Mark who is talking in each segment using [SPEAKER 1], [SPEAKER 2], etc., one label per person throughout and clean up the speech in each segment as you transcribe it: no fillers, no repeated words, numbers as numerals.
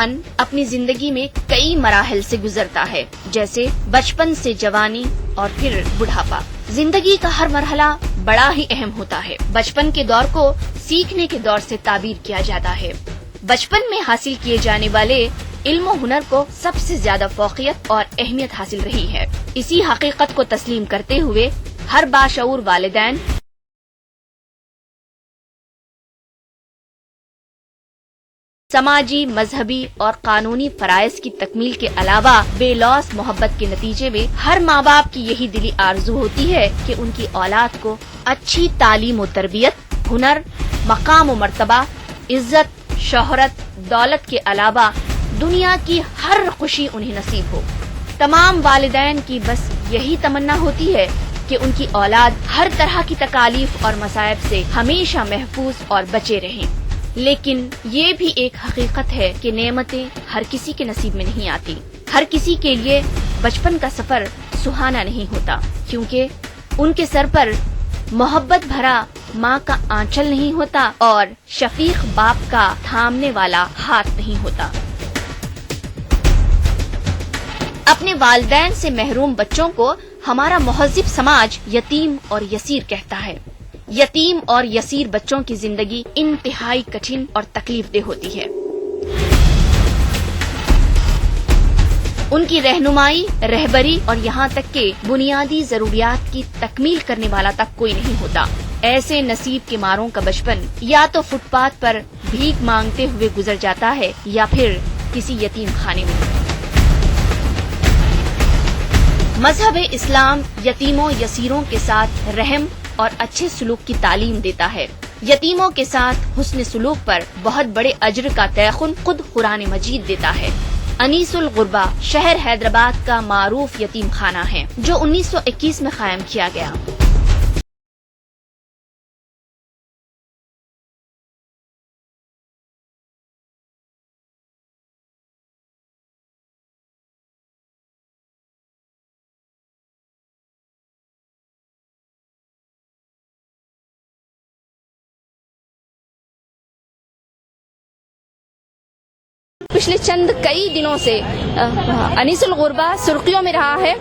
[SPEAKER 1] انسان اپنی زندگی میں کئی مراحل سے گزرتا ہے، جیسے بچپن سے جوانی اور پھر بڑھاپا۔ زندگی کا ہر مرحلہ بڑا ہی اہم ہوتا ہے۔ بچپن کے دور کو سیکھنے کے دور سے تعبیر کیا جاتا ہے۔ بچپن میں حاصل کیے جانے والے علم و ہنر کو سب سے زیادہ فوقیت اور اہمیت حاصل رہی ہے۔ اسی حقیقت کو تسلیم کرتے ہوئے ہر باشعور والدین سماجی، مذہبی اور قانونی فرائض کی تکمیل کے علاوہ بے لوث محبت کے نتیجے میں ہر ماں باپ کی یہی دلی آرزو ہوتی ہے کہ ان کی اولاد کو اچھی تعلیم و تربیت، ہنر، مقام و مرتبہ، عزت، شہرت، دولت کے علاوہ دنیا کی ہر خوشی انہیں نصیب ہو۔ تمام والدین کی بس یہی تمنا ہوتی ہے کہ ان کی اولاد ہر طرح کی تکالیف اور مصائب سے ہمیشہ محفوظ اور بچے رہیں۔ لیکن یہ بھی ایک حقیقت ہے کہ نعمتیں ہر کسی کے نصیب میں نہیں آتی۔ ہر کسی کے لیے بچپن کا سفر سہانا نہیں ہوتا، کیونکہ ان کے سر پر محبت بھرا ماں کا آنچل نہیں ہوتا اور شفیق باپ کا تھامنے والا ہاتھ نہیں ہوتا۔ اپنے والدین سے محروم بچوں کو ہمارا مہذب سماج یتیم اور یسیر کہتا ہے۔ یتیم اور یسیر بچوں کی زندگی انتہائی کٹھن اور تکلیف دہ ہوتی ہے۔ ان کی رہنمائی، رہبری اور یہاں تک کہ بنیادی ضروریات کی تکمیل کرنے والا تک کوئی نہیں ہوتا۔ ایسے نصیب کے ماروں کا بچپن یا تو فٹ پاتھ پر بھیک مانگتے ہوئے گزر جاتا ہے یا پھر کسی یتیم خانے میں۔ مذہب اسلام یتیموں یسیروں کے ساتھ رحم اور اچھے سلوک کی تعلیم دیتا ہے۔ یتیموں کے ساتھ حسن سلوک پر بہت بڑے اجر کا تیقن خود قرآن مجید دیتا ہے۔ انیس الغربا شہر حیدرآباد کا معروف یتیم خانہ ہے، جو 1921 میں قائم کیا گیا۔ پچھلے چند کئی دنوں سے انیس الغربا سرخیوں میں رہا ہے۔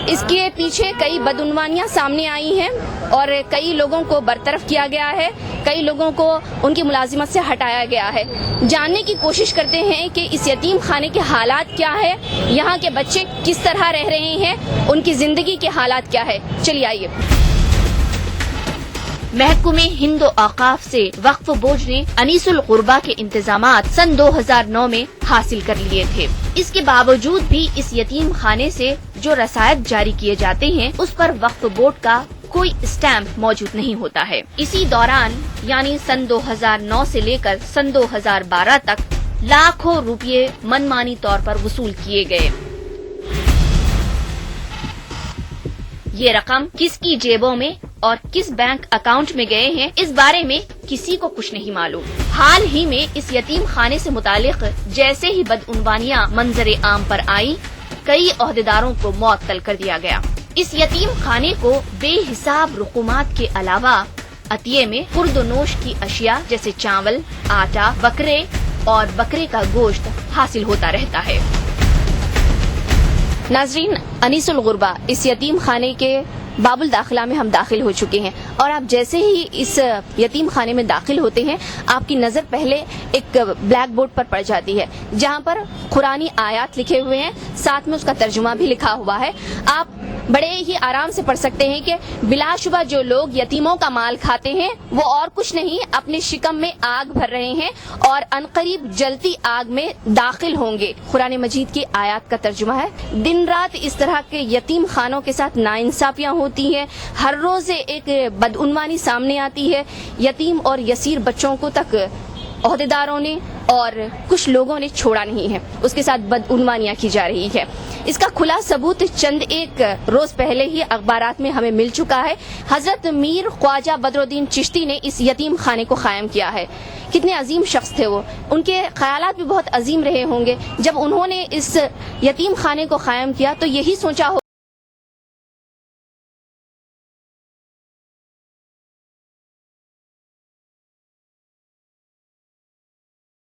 [SPEAKER 1] اس کے پیچھے کئی بدعنوانیاں سامنے آئی ہیں اور کئی لوگوں کو برطرف کیا گیا ہے، کئی لوگوں کو ان کی ملازمت سے ہٹایا گیا ہے۔ جاننے کی کوشش کرتے ہیں کہ اس یتیم خانے کے حالات کیا ہے، یہاں کے بچے کس طرح رہ رہے ہیں، ان کی زندگی کے حالات کیا ہے۔ چلیے آئیے۔ محکمہ ہند و اوقاف سے وقف بورڈ نے انیس الغربا کے انتظامات سن 2009 میں حاصل کر لیے تھے۔ اس کے باوجود بھی اس یتیم خانے سے جو رسائد جاری کیے جاتے ہیں اس پر وقف بورڈ کا کوئی اسٹیمپ موجود نہیں ہوتا ہے۔ اسی دوران یعنی سن 2009 سے لے کر سن 2012 تک لاکھوں روپے منمانی طور پر وصول کیے گئے۔ یہ رقم کس کی جیبوں میں اور کس بینک اکاؤنٹ میں گئے ہیں اس بارے میں کسی کو کچھ نہیں معلوم۔ حال ہی میں اس یتیم خانے سے متعلق جیسے ہی بدعنوانیاں منظر عام پر آئیں، کئی عہدیداروں کو معطل کر دیا گیا۔ اس یتیم خانے کو بے حساب رقومات کے علاوہ عطیے میں خورد و نوش کی اشیاء جیسے چاول، آٹا، بکرے اور بکرے کا گوشت حاصل ہوتا رہتا ہے۔ ناظرین، انیس الغربا اس یتیم خانے کے باب الداخلہ میں ہم داخل ہو چکے ہیں اور آپ جیسے ہی اس یتیم خانے میں داخل ہوتے ہیں آپ کی نظر پہلے ایک بلیک بورڈ پر پڑ جاتی ہے جہاں پر قرآنی آیات لکھے ہوئے ہیں، ساتھ میں اس کا ترجمہ بھی لکھا ہوا ہے۔ آپ بڑے ہی آرام سے پڑھ سکتے ہیں کہ بلا شبہ جو لوگ یتیموں کا مال کھاتے ہیں وہ اور کچھ نہیں اپنے شکم میں آگ بھر رہے ہیں اور عنقریب جلتی آگ میں داخل ہوں گے۔ قرآن مجید کی آیات کا ترجمہ ہے۔ دن رات اس طرح کے یتیم خانوں کے ساتھ ناانصافیاں ہوتی ہیں، ہر روز ایک بدعنوانی سامنے آتی ہے۔ یتیم اور یسیر بچوں کو تک عہدیداروں نے اور کچھ لوگوں نے چھوڑا نہیں ہے، اس کے ساتھ بدعنوانیاں کی جا رہی ہے۔ اس کا کھلا ثبوت چند ایک روز پہلے ہی اخبارات میں ہمیں مل چکا ہے۔ حضرت میر خواجہ بدرالدین چشتی نے اس یتیم خانے کو قائم کیا ہے۔ کتنے عظیم شخص تھے وہ، ان کے خیالات بھی بہت عظیم رہے ہوں گے۔ جب انہوں نے اس یتیم خانے کو قائم کیا تو یہی سوچا ہو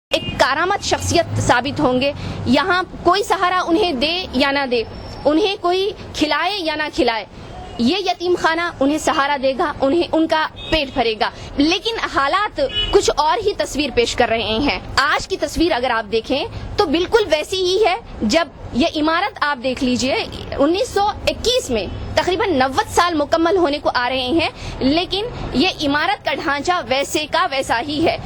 [SPEAKER 1] ایک کارآمد شخصیت ثابت ہوں گے. یہاں کوئی سہارا انہیں دے یا نہ دے, انہیں کوئی کھلائے یا نہ کھلائے, یہ یتیم خانہ انہیں سہارا دے گا, انہیں ان کا پیٹ بھرے گا. لیکن حالات کچھ اور ہی تصویر پیش کر رہے ہیں. آج کی تصویر اگر آپ دیکھیں تو بالکل ویسی ہی ہے. جب یہ عمارت آپ دیکھ لیجئے 1921 میں تقریباً 90 سال مکمل ہونے کو آ رہے ہیں, لیکن یہ عمارت کا ڈھانچہ ویسے کا ویسا ہی ہے.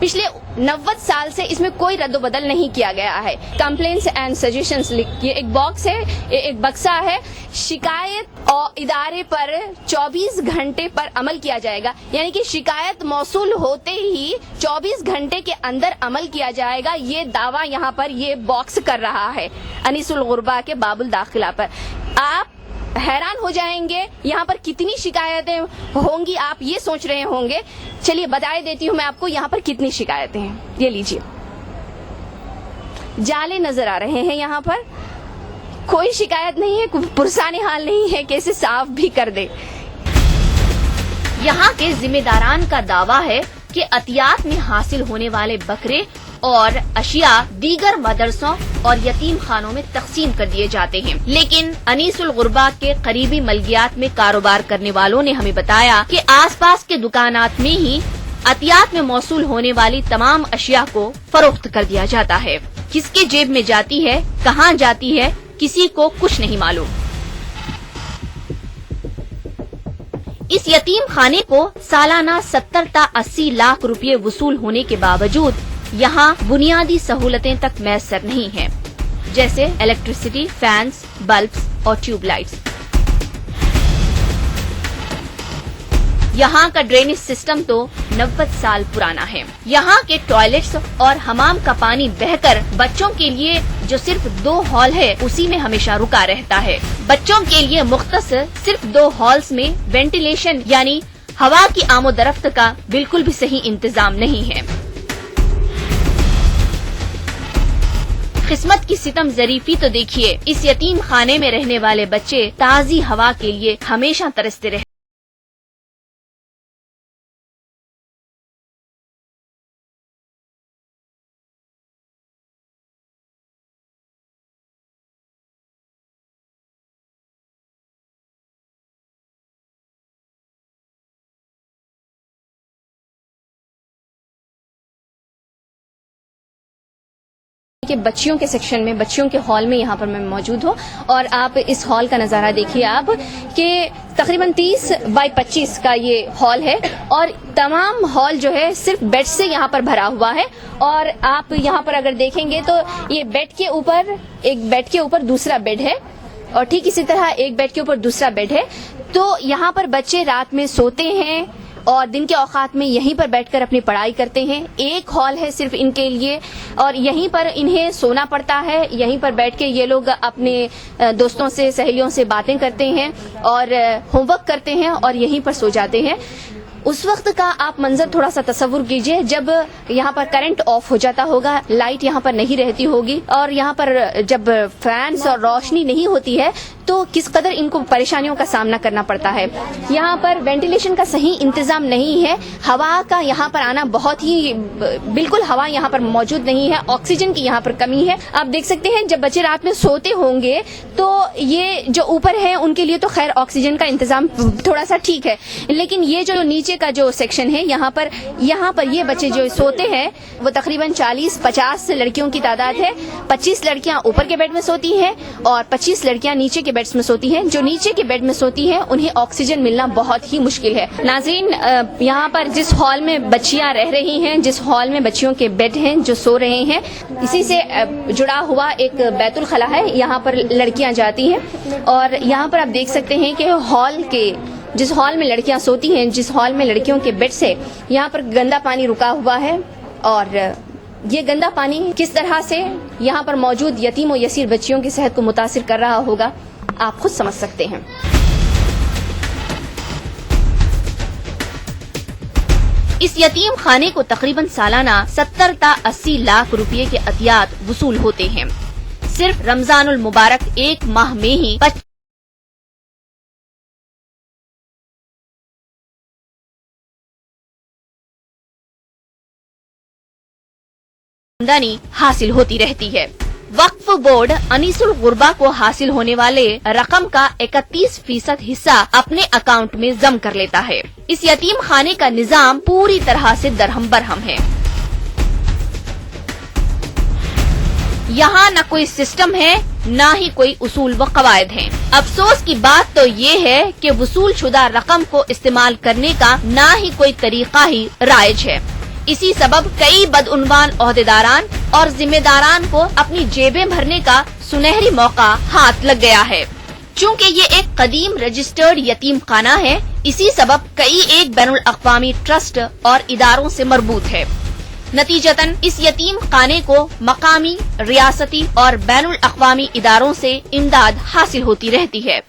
[SPEAKER 1] پچھلے 90 سال سے اس میں کوئی رد و بدل نہیں کیا گیا ہے. کمپلینٹس اینڈ سجیشنز یہ ایک باکس ہے, ایک بکسا ہے. شکایت اور ادارے پر 24 گھنٹے پر عمل کیا جائے گا, یعنی کہ شکایت موصول ہوتے ہی 24 گھنٹے کے اندر عمل کیا جائے گا. یہ دعویٰ یہاں پر یہ باکس کر رہا ہے انیس الغربا کے باب الداخلہ پر. آپ حیران ہو جائیں گے یہاں پر کتنی شکایتیں ہوں گی, آپ یہ سوچ رہے ہوں گے. چلیے بتائے دیتی ہوں میں آپ کو یہاں پر کتنی شکایتیں ہیں. یہ لیجیے, جالے نظر آ رہے ہیں یہاں پر, کوئی شکایت نہیں ہے, کوئی پرسان حال نہیں ہے کہ اسے صاف بھی کر دے. یہاں کے ذمہ داران کا دعویٰ ہے کہ عطیات میں حاصل ہونے والے بکرے اور اشیاء دیگر مدرسوں اور یتیم خانوں میں تقسیم کر دیے جاتے ہیں. لیکن انیس الغربا کے قریبی ملکیات میں کاروبار کرنے والوں نے ہمیں بتایا کہ آس پاس کے دکانات میں ہی عطیات میں موصول ہونے والی تمام اشیاء کو فروخت کر دیا جاتا ہے. کس کے جیب میں جاتی ہے, کہاں جاتی ہے, کسی کو کچھ نہیں معلوم. اس یتیم خانے کو سالانہ 70 تا 80 لاکھ روپے وصول ہونے کے باوجود یہاں بنیادی سہولتیں تک میسر نہیں ہیں, جیسے الیکٹریسٹی, فینس, بلبس اور ٹیوب لائٹس. یہاں کا ڈرینیج سسٹم تو 90 سال پرانا ہے. یہاں کے ٹوائلٹس اور حمام کا پانی بہ کر بچوں کے لیے جو صرف 2 ہال ہے اسی میں ہمیشہ رکا رہتا ہے. بچوں کے لیے مختص صرف 2 ہالز میں وینٹیلیشن یعنی ہوا کی آمد و رفت کا بالکل بھی صحیح انتظام نہیں ہے. قسمت کی ستم ظریفی تو دیکھیے, اس یتیم خانے میں رہنے والے بچے تازی ہوا کے لیے ہمیشہ ترستے رہتے. کہ بچیوں کے سیکشن میں, بچیوں کے ہال میں یہاں پر میں موجود ہوں, اور آپ اس ہال کا نظارہ دیکھیے آپ کہ تقریباً 30 بائی 25 کا یہ ہال ہے, اور تمام ہال جو ہے صرف بیڈ سے یہاں پر بھرا ہوا ہے. اور آپ یہاں پر اگر دیکھیں گے تو یہ بیڈ کے اوپر ایک بیڈ کے اوپر دوسرا بیڈ ہے, اور ٹھیک اسی طرح ایک بیڈ کے اوپر دوسرا بیڈ ہے. تو یہاں پر بچے رات میں سوتے ہیں اور دن کے اوقات میں یہیں پر بیٹھ کر اپنی پڑھائی کرتے ہیں. ایک ہال ہے صرف ان کے لیے, اور یہیں پر انہیں سونا پڑتا ہے. یہیں پر بیٹھ کے یہ لوگ اپنے دوستوں سے, سہیلیوں سے باتیں کرتے ہیں اور ہوم ورک کرتے ہیں, اور یہیں پر سو جاتے ہیں. اس وقت کا آپ منظر تھوڑا سا تصور کیجئے جب یہاں پر کرنٹ آف ہو جاتا ہوگا, لائٹ یہاں پر نہیں رہتی ہوگی, اور یہاں پر جب فینس اور روشنی نہیں ہوتی ہے تو کس قدر ان کو پریشانیوں کا سامنا کرنا پڑتا ہے. یہاں پر وینٹیلیشن کا صحیح انتظام نہیں ہے, ہوا کا یہاں پر آنا بہت ہی بالکل ہوا یہاں پر موجود نہیں ہے, آکسیجن کی یہاں پر کمی ہے. آپ دیکھ سکتے ہیں جب بچے رات میں سوتے ہوں گے تو یہ جو اوپر ہیں ان کے لیے تو خیر آکسیجن کا انتظام تھوڑا سا ٹھیک ہے, لیکن یہ جو نیچے کا جو سیکشن ہے یہاں پر یہ بچے جو سوتے ہیں وہ تقریباً 40-50 لڑکیوں کی تعداد ہے. 25 لڑکیاں اوپر کے بیڈ میں سوتی ہیں اور 25 لڑکیاں نیچے کے بیڈز میں سوتی ہیں. جو نیچے کے بیڈ میں سوتی ہیں انہیں آکسیجن ملنا بہت ہی مشکل ہے. ناظرین, یہاں پر جس ہال میں بچیاں رہ رہی ہیں, جس ہال میں بچیوں کے بیڈ ہیں جو سو رہے ہیں, اسی سے جڑا ہوا ایک بیت الخلا ہے. یہاں پر لڑکیاں جاتی ہیں, اور یہاں پر آپ دیکھ سکتے ہیں کہ جس ہال میں لڑکیاں سوتی ہیں, جس ہال میں لڑکیوں کے بیڈ سے یہاں پر گندا پانی رکا ہوا ہے, اور یہ گندا پانی کس طرح سے یہاں پر موجود یتیم و یسیر بچیوں کی صحت کو متاثر کر رہا ہوگا آپ خود سمجھ سکتے ہیں. اس یتیم خانے کو تقریباً سالانہ 70 تا 80 لاکھ روپے کے عطیات وصول ہوتے ہیں. صرف رمضان المبارک ایک ماہ میں ہی आमदनी हासिल होती रहती है। वक्फ बोर्ड अनीसुल गुरबा को हासिल होने वाले रकम का 31% हिस्सा अपने अकाउंट में जम कर लेता है। इस यतीम खाने का निजाम पूरी तरह से दरहम बरहम है। यहाँ न कोई सिस्टम है, न ही कोई उसूल व कवायद हैं। अफसोस की बात तो ये है कि वसूल शुदा रकम को इस्तेमाल करने का न ही कोई तरीका ही राइज है। इसी सबब कई बदउनवान ओहदेदारान और जिम्मेदारान को अपनी जेबें भरने का सुनहरी मौका हाथ लग गया है। चूँकि ये एक कदीम रजिस्टर्ड यतीम खाना है, इसी सबब कई एक बैनुल अक़वामी ट्रस्ट और इदारों से मरबूत है। नतीजतन इस यतीम खाने को मकामी, रियासती और बैनुल अक़वामी इदारों से इमदाद हासिल होती रहती है।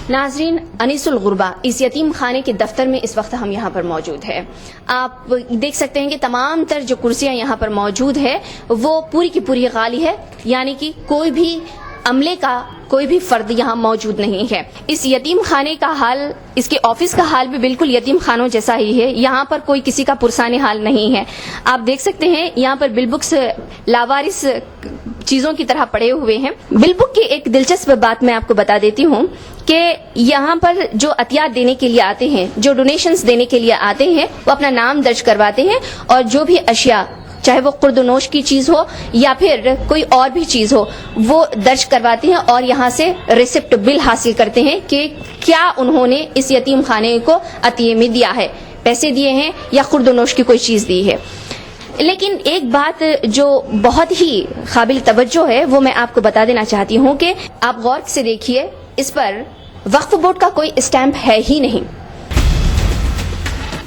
[SPEAKER 1] नाजरीन, अनीसुल गुरबा इस यतीम खाने के दफ्तर में इस वक्त हम यहाँ पर मौजूद है। आप देख सकते हैं कि तमाम तर जो कुर्सियाँ यहाँ पर मौजूद है वो पूरी की पूरी खाली है, यानी कि कोई भी अमले का कोई भी फर्द यहाँ मौजूद नहीं है। इस यतीम खाने का हाल, इसके ऑफिस का हाल भी बिल्कुल यतीम खानों जैसा ही है। यहाँ पर कोई किसी का पुरसाने हाल नहीं है। आप देख सकते हैं यहाँ पर बिलबुक्स लावारिस चीजों की तरह पड़े हुए हैं। बिलबुक की एक दिलचस्प बात मैं आपको बता देती हूँ कि यहाँ पर जो अतियात देने के लिए आते हैं, जो डोनेशंस देने के लिए आते हैं, वो अपना नाम दर्ज करवाते हैं और जो भी अशिया, चाहे वो कुर्दनोश की चीज हो या फिर कोई और भी चीज हो, वो दर्ज करवाते हैं और यहाँ से रिसिप्ट बिल हासिल करते हैं कि क्या उन्होंने इस यतीम खाने को अतिये में दिया है, पैसे दिए हैं या कुर्दनोश की कोई चीज दी है। लेकिन एक बात जो बहुत ही काबिल तवज्जो है वो मैं आपको बता देना चाहती हूँ कि आप गौर से देखिए, इस पर वक्फ बोर्ड का कोई स्टैंप है ही नहीं।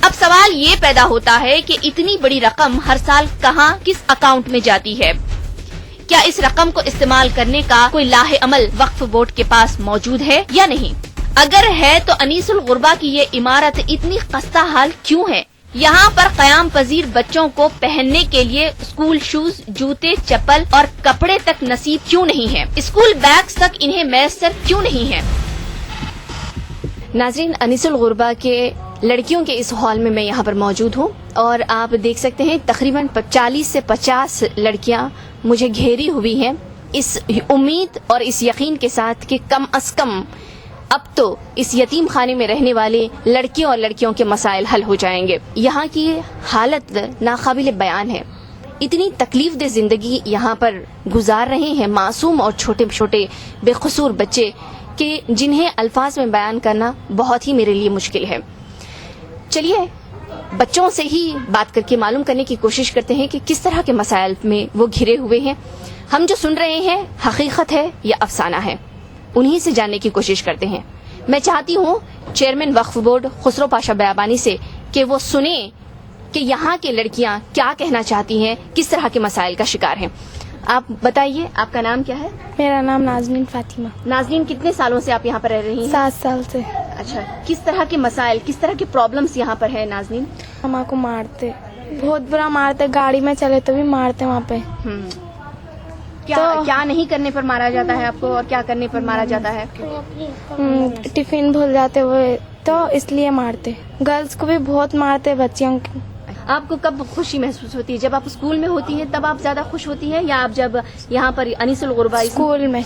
[SPEAKER 1] अब सवाल ये पैदा होता है कि इतनी बड़ी रकम हर साल कहाँ, किस अकाउंट में जाती है? क्या इस रकम को इस्तेमाल करने का कोई लाहे अमल वक्फ बोर्ड के पास मौजूद है या नहीं? अगर है तो अनीसुल गुरबा की ये इमारत इतनी खस्ता हाल क्यों है? यहाँ पर क़याम पजीर बच्चों को पहनने के लिए स्कूल शूज, जूते, चप्पल और कपड़े तक नसीब क्यों नहीं है? स्कूल बैग्स तक इन्हें मैसर क्यों नहीं है? नाज़रीन, अनीसुल गुरबा के लड़कियों के इस हॉल में मैं यहाँ पर मौजूद हूँ और आप देख सकते हैं तकरीबन 40 से 50 लड़कियाँ मुझे घेरी हुई हैं, इस उम्मीद और इस यकीन के साथ कि कम अज़ कम अब तो इस यतीम खाने में रहने वाले लड़कियों और लड़कियों के मसाइल हल हो जाएंगे। यहाँ की हालत नाकाबिल बयान है। इतनी तकलीफ दे जिंदगी यहाँ पर गुजार रहे हैं मासूम और छोटे छोटे बेकसूर बच्चे कि जिन्हें अल्फाज में बयान करना बहुत ही मेरे लिए मुश्किल है। चलिए बच्चों से ही बात करके मालूम करने की कोशिश करते हैं कि किस तरह के मसाइल में वो घिरे हुए हैं। हम जो सुन रहे हैं हकीकत है या अफसाना है, उन्हीं से जानने की कोशिश करते हैं। मैं चाहती हूँ चेयरमैन वक्फ बोर्ड खुसरो पाशा बयाबानी से कि वो सुने कि यहाँ की लड़कियाँ क्या कहना चाहती हैं, किस तरह के मसाइल का शिकार हैं। आप बताइए, आपका नाम क्या है?
[SPEAKER 2] मेरा नाम नाज़नीन फातिमा।
[SPEAKER 1] नाज़नीन, कितने सालों से आप यहाँ पर रह रही हैं?
[SPEAKER 2] 7 साल से।
[SPEAKER 1] अच्छा, किस तरह के मसाइल, किस तरह के प्रॉब्लम्स यहाँ पर है नाज़नीन?
[SPEAKER 2] हमारे को मारते, बहुत बुरा मारते, गाड़ी में चले तो भी मारते वहाँ पे।
[SPEAKER 1] क्या नहीं करने पर मारा जाता है आपको और क्या करने पर मारा जाता है?
[SPEAKER 2] टिफिन भूल जाते हुए तो इसलिए मारते। गर्ल्स को भी बहुत मारते, बच्चियों को।
[SPEAKER 1] आपको कब खुशी महसूस होती है? जब आप स्कूल में होती हैं तब आप ज्यादा खुश होती हैं या आप जब यहाँ पर अनीसुल गुरबा
[SPEAKER 2] स्कूल में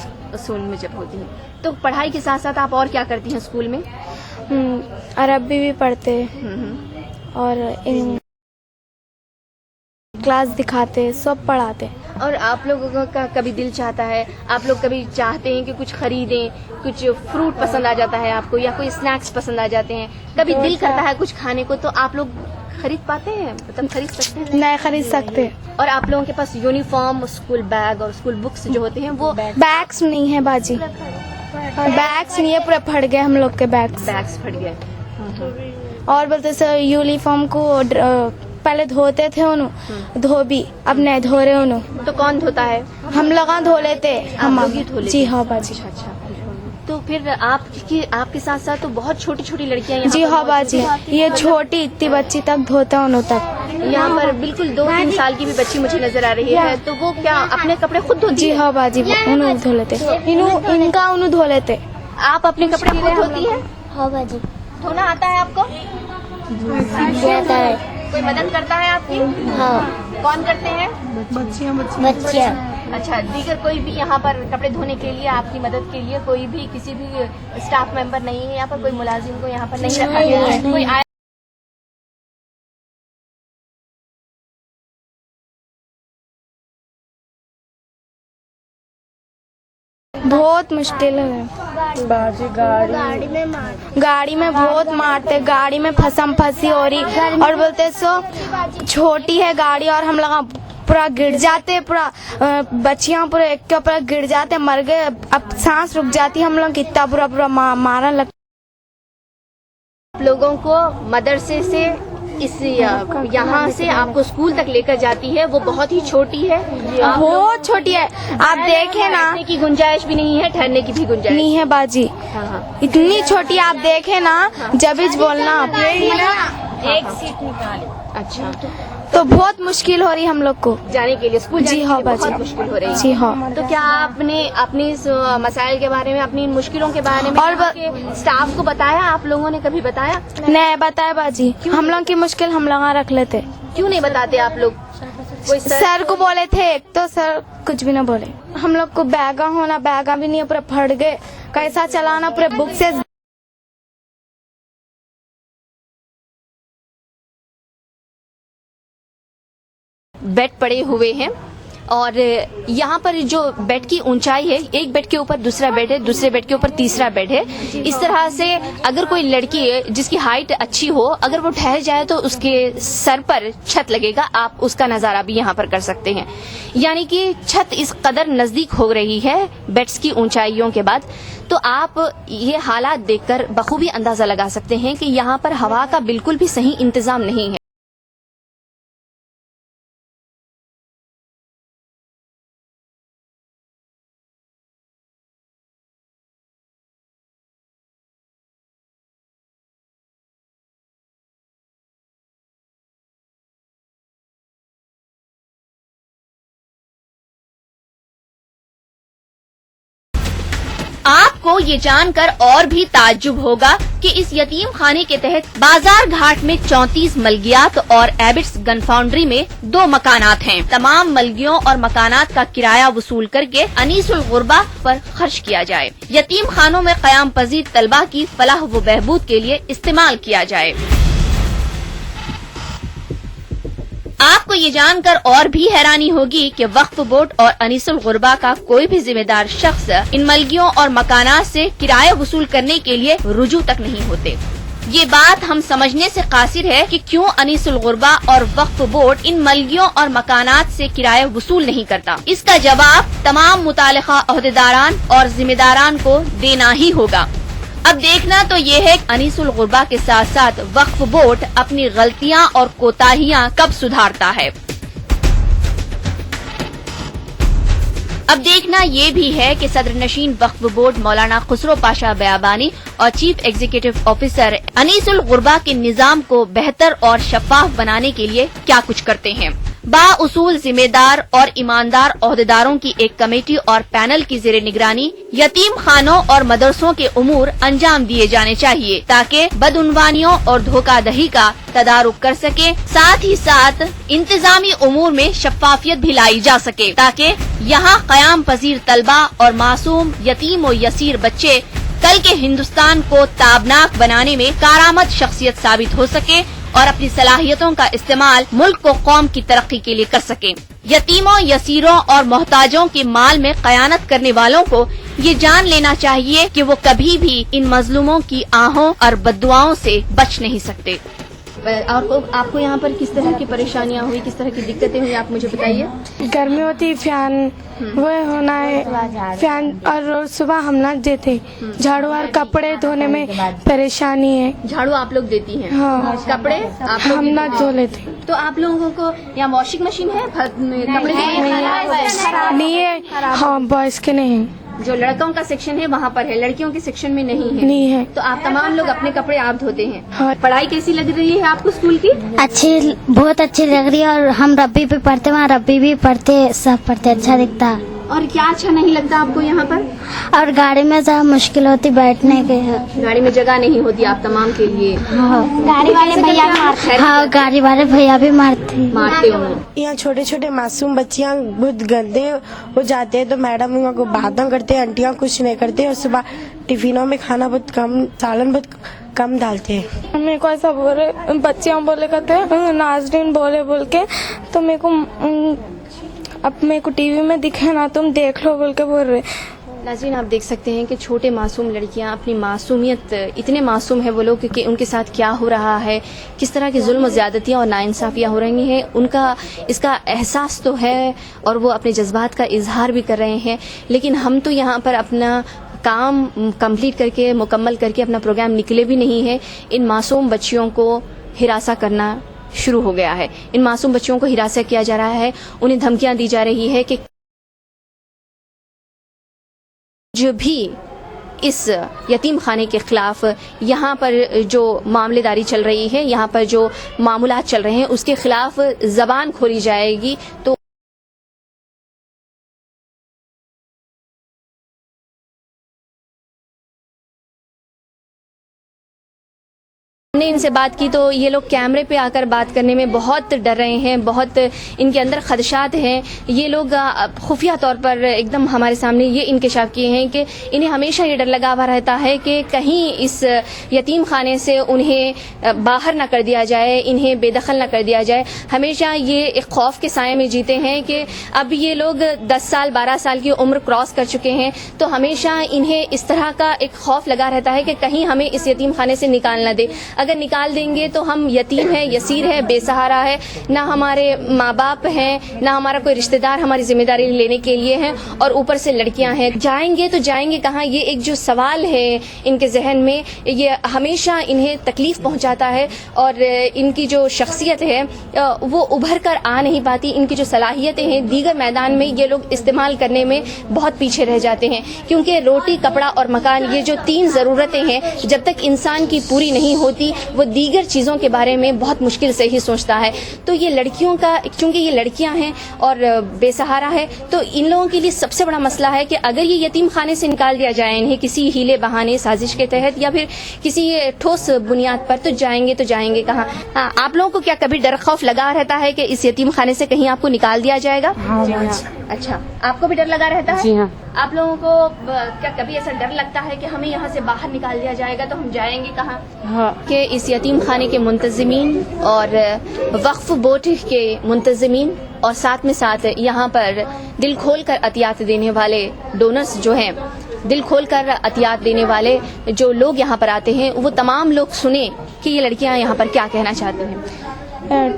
[SPEAKER 1] जब होती हैं? तो पढ़ाई के साथ साथ आप और क्या करती हैं स्कूल में?
[SPEAKER 2] अरबी भी पढ़ते और क्लास दिखाते, सब पढ़ाते।
[SPEAKER 1] और आप लोगों का कभी दिल चाहता है, आप लोग कभी चाहते हैं कि कुछ खरीदें, कुछ फ्रूट पसंद आ जाता है आपको या कोई स्नैक्स पसंद आ जाते हैं, कभी दिल करता है कुछ खाने को, तो आप लोग खरीद पाते हैं? मतलब खरीद सकते हैं?
[SPEAKER 2] नहीं खरीद सकते।
[SPEAKER 1] और आप लोगों के पास यूनिफॉर्म, स्कूल बैग और स्कूल बुक्स जो होते हैं वो?
[SPEAKER 2] बैग्स नहीं है बाजी, बैग्स नहीं है, पूरे फट गए हम लोग के बैग्स
[SPEAKER 1] फट गए।
[SPEAKER 2] और बोलते सर यूनिफॉर्म को पहले धोते थे उन्होंने, धोबी अब नहीं धो रहे उन्होंने।
[SPEAKER 1] तो कौन धोता है? हम
[SPEAKER 2] लोग धो लेते।
[SPEAKER 1] हम लोग ही धो लेते?
[SPEAKER 2] जी हाँ बाजी।
[SPEAKER 1] अच्छा। तो फिर आपके साथ साथ तो बहुत छोटी छोटी लड़कियां यहाँ?
[SPEAKER 2] जी हाँ बाजी, ये छोटी इतनी बच्ची तक धोता उन्हों तक।
[SPEAKER 1] यहाँ पर बिल्कुल 2-3 साल की भी बच्ची मुझे नजर आ रही है, तो वो क्या अपने कपड़े खुद धोती है?
[SPEAKER 2] जी हाँ बाजी, उन्होंने धो लेते, इनका उन्होंने धो लेते।
[SPEAKER 1] आप अपने कपड़े खुद धोती है?
[SPEAKER 2] हाँ बाजी।
[SPEAKER 1] धोना आता है आपको?
[SPEAKER 2] आता है।
[SPEAKER 1] कोई मदद करता है आपकी?
[SPEAKER 3] हाँ
[SPEAKER 1] कौन करते हैं?
[SPEAKER 3] बच्चियाँ
[SPEAKER 1] अच्छा, दीगर कोई भी यहाँ पर कपड़े धोने के लिए आपकी मदद के लिए कोई भी किसी भी स्टाफ मेंबर नहीं है यहाँ पर? कोई मुलाजिम को यहाँ पर नहीं रखा गया है? कोई आया?
[SPEAKER 2] बहुत मुश्किल है। गाड़ी में बहुत मारते, गाड़ी में फसम फसी हो रही और बोलते सो छोटी है गाड़ी और हम लोग पूरा गिर जाते, पूरा बच्चियां पूरे एक के ऊपर गिर जाते, मर गए। अब सांस रुक जाती, हम लोग कितना पूरा मारा लगता।
[SPEAKER 1] लोगों को मदरसे से इस यहाँ से आपको स्कूल तक लेकर जाती है, वो बहुत ही छोटी है,
[SPEAKER 2] बहुत छोटी है। आप देखें ना,
[SPEAKER 1] बैठने की गुंजाइश भी नहीं है, ठहरने की भी गुंजाइश
[SPEAKER 2] नहीं है बाजी,
[SPEAKER 1] हाँ।
[SPEAKER 2] इतनी छोटी। आप देखें ना, जब इस बोलना आप
[SPEAKER 1] एक सीट निकाले। अच्छा,
[SPEAKER 2] तो बहुत मुश्किल हो रही हम लोग को
[SPEAKER 1] जाने के लिए, स्कूल जाने
[SPEAKER 2] जी
[SPEAKER 1] के
[SPEAKER 2] हाँ
[SPEAKER 1] लिए बहुत
[SPEAKER 2] बाजी,
[SPEAKER 1] मुश्किल हो रही है।
[SPEAKER 2] जी हाँ।
[SPEAKER 1] तो क्या आपने अपनी इस मसाइल के बारे में, अपनी इन मुश्किलों के बारे में
[SPEAKER 2] और
[SPEAKER 1] आपके स्टाफ को बताया? आप लोगों ने कभी बताया?
[SPEAKER 2] नहीं बताया बाजी, हम लोग की मुश्किल हम लोग रख लेते।
[SPEAKER 1] क्यों नहीं बताते आप लोग? कोई
[SPEAKER 2] सर को बोले थे, एक तो सर कुछ भी ना बोले। हम लोग को बैगा होना, बैगा भी नहीं है, पूरा फट गए। कैसा चलाना, पूरे बुक से
[SPEAKER 1] बेड पड़े हुए हैं और यहाँ पर जो बेड की ऊंचाई है, एक बेड के ऊपर दूसरा बेड है, दूसरे बेड के ऊपर तीसरा बेड है। इस तरह से अगर कोई लड़की है जिसकी हाइट अच्छी हो, अगर वो ठहर जाए तो उसके सर पर छत लगेगा। आप उसका नजारा भी यहाँ पर कर सकते हैं। यानी कि छत इस कदर नजदीक हो रही है बेड्स की ऊंचाइयों के बाद। तो आप ये हालात देखकर बखूबी अंदाजा लगा सकते हैं कि यहाँ पर हवा का बिल्कुल भी सही इंतजाम नहीं है। आपको ये जानकर और भी ताज्जुब होगा कि इस यतीम खाने के तहत बाजार घाट में 34 मलगियात और एबिट्स गन फाउंड्री में 2 मकानात हैं। तमाम मलगियों और मकानात का किराया वसूल करके अनीसुल गुरबा पर खर्च किया जाए, यतीम खानों में क़याम पजीर तलबा की फलाह व बहबूद के लिए इस्तेमाल किया जाए। आपको ये जानकर और भी हैरानी होगी कि वक्फ बोर्ड और अनीसुल गुरबा का कोई भी जिम्मेदार शख्स इन मलगियों और मकानात से किराया वसूल करने के लिए रुजू तक नहीं होते। ये बात हम समझने से कासिर है कि क्यों अनीसुल गुरबा और वक्फ बोर्ड इन मलगियों और मकानात से किराया वसूल नहीं करता। इसका जवाब तमाम मुतालिका अहदेदारान और जिम्मेदारान को देना ही होगा। अब देखना तो ये है अनीसुल गुरबा के साथ साथ वक्फ बोर्ड अपनी गलतियां और कोताहियां कब सुधारता है। अब देखना ये भी है कि सदर नशीन वक्फ बोर्ड मौलाना खुसरो पाशा बयाबानी और चीफ एग्जीक्यूटिव ऑफिसर अनीसुल गुरबा के निजाम को बेहतर और शफाफ बनाने के लिए क्या कुछ करते हैं। बाउसूल जिम्मेदार और ईमानदार ओहदेदारों की एक कमेटी और पैनल की जेर निगरानी यतीम खानों और मदरसों के उमूर अंजाम दिए जाने चाहिए ताकि बदउनवानियों और धोखाधड़ी का तदारुक कर सके। साथ ही साथ इंतजामी उमूर में शफाफियत भी लाई जा सके ताकि यहाँ क़याम पजीर तलबा और मासूम यतीम और यसीर बच्चे कल के हिंदुस्तान को ताबनाक बनाने में कारआमद शख्सियत साबित हो सके और अपनी सलाहियतों का इस्तेमाल मुल्क को कौम की तरक्की के लिए कर सके। यतीमों, यसीरों और मोहताजों के माल में कयानत करने वालों को ये जान लेना चाहिए कि वो कभी भी इन मजलूमों की आहों और बद्दुआओं से बच नहीं सकते। आपको यहाँ पर किस तरह की परेशानियाँ हुई, किस तरह की दिक्कतें हुई, आप मुझे बताइए।
[SPEAKER 2] गर्मी होती, फैन वो होना है, फैन और रोज सुबह हम ना देते, झाड़ू और कपड़े धोने में परेशानी है।
[SPEAKER 1] झाड़ू आप लोग देती हैं?
[SPEAKER 2] हाँ।
[SPEAKER 1] कपड़े आप
[SPEAKER 2] हम ना धो लेते।
[SPEAKER 1] तो आप लोगों को यहाँ वॉशिंग मशीन है कपड़े
[SPEAKER 2] नहीं है? हाँ, बॉयज के नहीं,
[SPEAKER 1] जो लड़कों का सेक्शन है वहाँ पर है, लड़कियों के सेक्शन में नहीं है।
[SPEAKER 2] नहीं है।
[SPEAKER 1] तो आप तमाम लोग अपने कपड़े आप धोते हैं।
[SPEAKER 2] हाँ।
[SPEAKER 1] पढ़ाई कैसी लग रही है आपको स्कूल की?
[SPEAKER 3] अच्छी, बहुत अच्छी लग रही है और हम रब्बी भी पढ़ते, वहाँ रब्बी भी पढ़ते, सब पढ़ते, अच्छा दिखता।
[SPEAKER 1] और क्या अच्छा नहीं लगता आपको यहाँ पर?
[SPEAKER 4] اور گاڑی میں ذرا مشکل ہوتی بیٹھنے کے.
[SPEAKER 1] गाड़ी में जगह नहीं होती आप तमाम के लिए,
[SPEAKER 4] گاڑی والے بھیا مارتے. ہاں گاڑی والے بھیا بھی مارتے.
[SPEAKER 1] मारते हो.
[SPEAKER 3] यहाँ छोटे छोटे मासूम बच्चियाँ बहुत गंदे हो जाते हैं, तो मैडम उनको बात करते हैं, आंटियाँ कुछ नहीं करते, और सुबह टिफिनों में खाना बहुत कम, सालन बहुत कम डालते हैं.
[SPEAKER 2] मेरे को ऐसा बोले, बच्चियाँ बोले कहते हैं नाजरीन बोले बोल के, तो मेरे को टीवी में दिखे ना, तुम देख लो बोल के बोल रहे.
[SPEAKER 1] नाज़रीन, आप देख सकते हैं कि छोटे मासूम लड़कियां अपनी मासूमियत, इतने मासूम है वो लोग कि उनके साथ क्या हो रहा है, किस तरह की जुल्म ज़्यादतियाँ और नाइंसाफ़ियाँ हो रही हैं, उनका इसका एहसास तो है और वो अपने जज्बात का इजहार भी कर रहे हैं. लेकिन हम तो यहाँ पर अपना काम कंप्लीट करके, मुकम्मल करके अपना प्रोग्राम निकले भी नहीं है. इन मासूम बच्चियों को हिरासा करना शुरू हो गया है. इन मासूम बच्चियों को हिरासा किया जा रहा है, उन्हें धमकियाँ दी जा रही है कि जो भी इस यतीम खाने के खिलाफ यहाँ पर जो मामलेदारी चल रही है, यहाँ पर जो मामूलात चल रहे हैं, उसके खिलाफ ज़बान खोली जाएगी. तो हमने इनसे बात की तो ये लोग कैमरे पे आकर बात करने में बहुत डर रहे हैं, बहुत इनके अंदर खदशात हैं. ये लोग खुफिया तौर पर एकदम हमारे सामने ये इंकशाफ किए हैं कि इन्हें हमेशा ये डर लगा हुआ रहता है कि कहीं इस यतीम खाने से उन्हें बाहर ना कर दिया जाए, इन्हें बेदखल ना कर दिया जाए. हमेशा ये एक खौफ के साए में जीते हैं कि अब ये लोग 10 साल 12 साल की उम्र क्रॉस कर चुके हैं, तो हमेशा इन्हें इस तरह का एक खौफ लगा रहता है कि कहीं हमें इस यतीम खाने से निकाल ना दे. अगर निकाल देंगे तो हम यतीम है, यसीर है, बेसहारा है, ना हमारे माँ बाप हैं, ना हमारा कोई रिश्तेदार हमारी जिम्मेदारी लेने के लिए हैं, और ऊपर से लड़कियां हैं. जाएंगे तो जाएंगे कहाँ, ये एक जो सवाल है इनके जहन में, ये हमेशा इन्हें तकलीफ पहुंचाता है. और इनकी जो शख्सियत है वो उभर कर आ नहीं पाती. इनकी जो सलाहियतें हैं दीगर मैदान में ये लोग इस्तेमाल करने में बहुत पीछे रह जाते हैं, क्योंकि रोटी, कपड़ा और मकान, ये जो 3 ज़रूरतें हैं, जब तक इंसान की पूरी नहीं होती वो दीगर चीज़ों के बारे में बहुत मुश्किल से ही सोचता है. तो ये लड़कियों का, चूँकि ये लड़कियां हैं और बेसहारा है, तो इन लोगों के लिए सबसे बड़ा मसला है कि अगर ये यतीम खाने से निकाल दिया जाए इन्हें किसी हीले बहाने, साजिश के तहत या फिर किसी ठोस बुनियाद पर, तो जाएंगे कहाँ. हाँ, आप लोगों को क्या कभी डर खौफ लगा रहता है कि इस यतीम खाने से कहीं आपको निकाल दिया जाएगा? अच्छा, आपको भी डर लगा रहता है?
[SPEAKER 5] जी हाँ.
[SPEAKER 1] आप लोगों को क्या कभी ऐसा डर लगता है कि हमें यहाँ से बाहर निकाल दिया जाएगा तो हम जाएंगे कहाँ?
[SPEAKER 5] हाँ.
[SPEAKER 1] कि इस यतीम खाने के मुंतज़मीन और वक्फ बोर्ड के मुंतज़मीन और साथ में साथ यहाँ पर दिल खोल कर अतियात देने वाले डोनर्स जो हैं, दिल खोल कर अतियात देने वाले जो लोग यहाँ पर आते हैं, वो तमाम लोग सुने कि ये लड़कियाँ यहाँ पर क्या कहना चाहती हैं.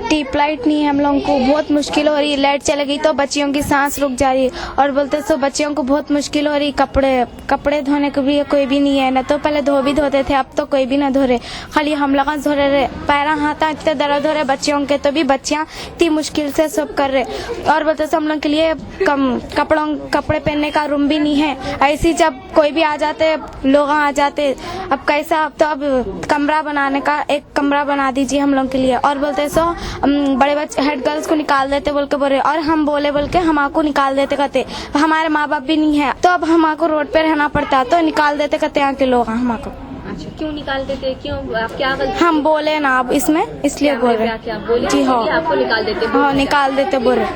[SPEAKER 2] टीप लाइट नहीं है, हम लोगों को बहुत मुश्किल हो रही है. लाइट चले गई तो बच्चियों की सांस रुक जा रही है, और बोलते सो बच्चियों को बहुत मुश्किल हो रही. कपड़े धोने को भी कोई भी नहीं है, न तो पहले धोते थे, अब तो कोई भी ना धो रहे. खाली हम लोग धो रहे, पैरा हाथ इतने दर्द हो रहे बच्चियों के, तो भी बच्चियाँ इतनी मुश्किल से सब कर रहे. और बोलते सो हम लोग के लिए कपड़े पहनने का रूम भी नहीं है. ऐसी जब कोई भी आ जाते, लोग आ जाते, अब कैसा, अब तो अब कमरा बनाने का एक कमरा बना दीजिए हम लोग के लिए. और बोलते बड़े बच्चे हेड गर्ल्स को निकाल देते बोल के बोल रहे, और हम बोले बोल के हमको निकाल देते कहते. हमारे माँ बाप भी नहीं है, तो अब हमको रोड पे रहना पड़ता, तो निकाल देते कहते यहाँ के लोग हमको.
[SPEAKER 1] अच्छा, क्यों निकाल देते? क्यों, आप क्या गलती?
[SPEAKER 2] हम बोले ना अब इसमें, इसलिए बोल रहे.
[SPEAKER 1] क्या बोले?
[SPEAKER 2] जी हाँ,
[SPEAKER 1] आपको निकाल देते?
[SPEAKER 2] हाँ निकाल देते बोल रहे.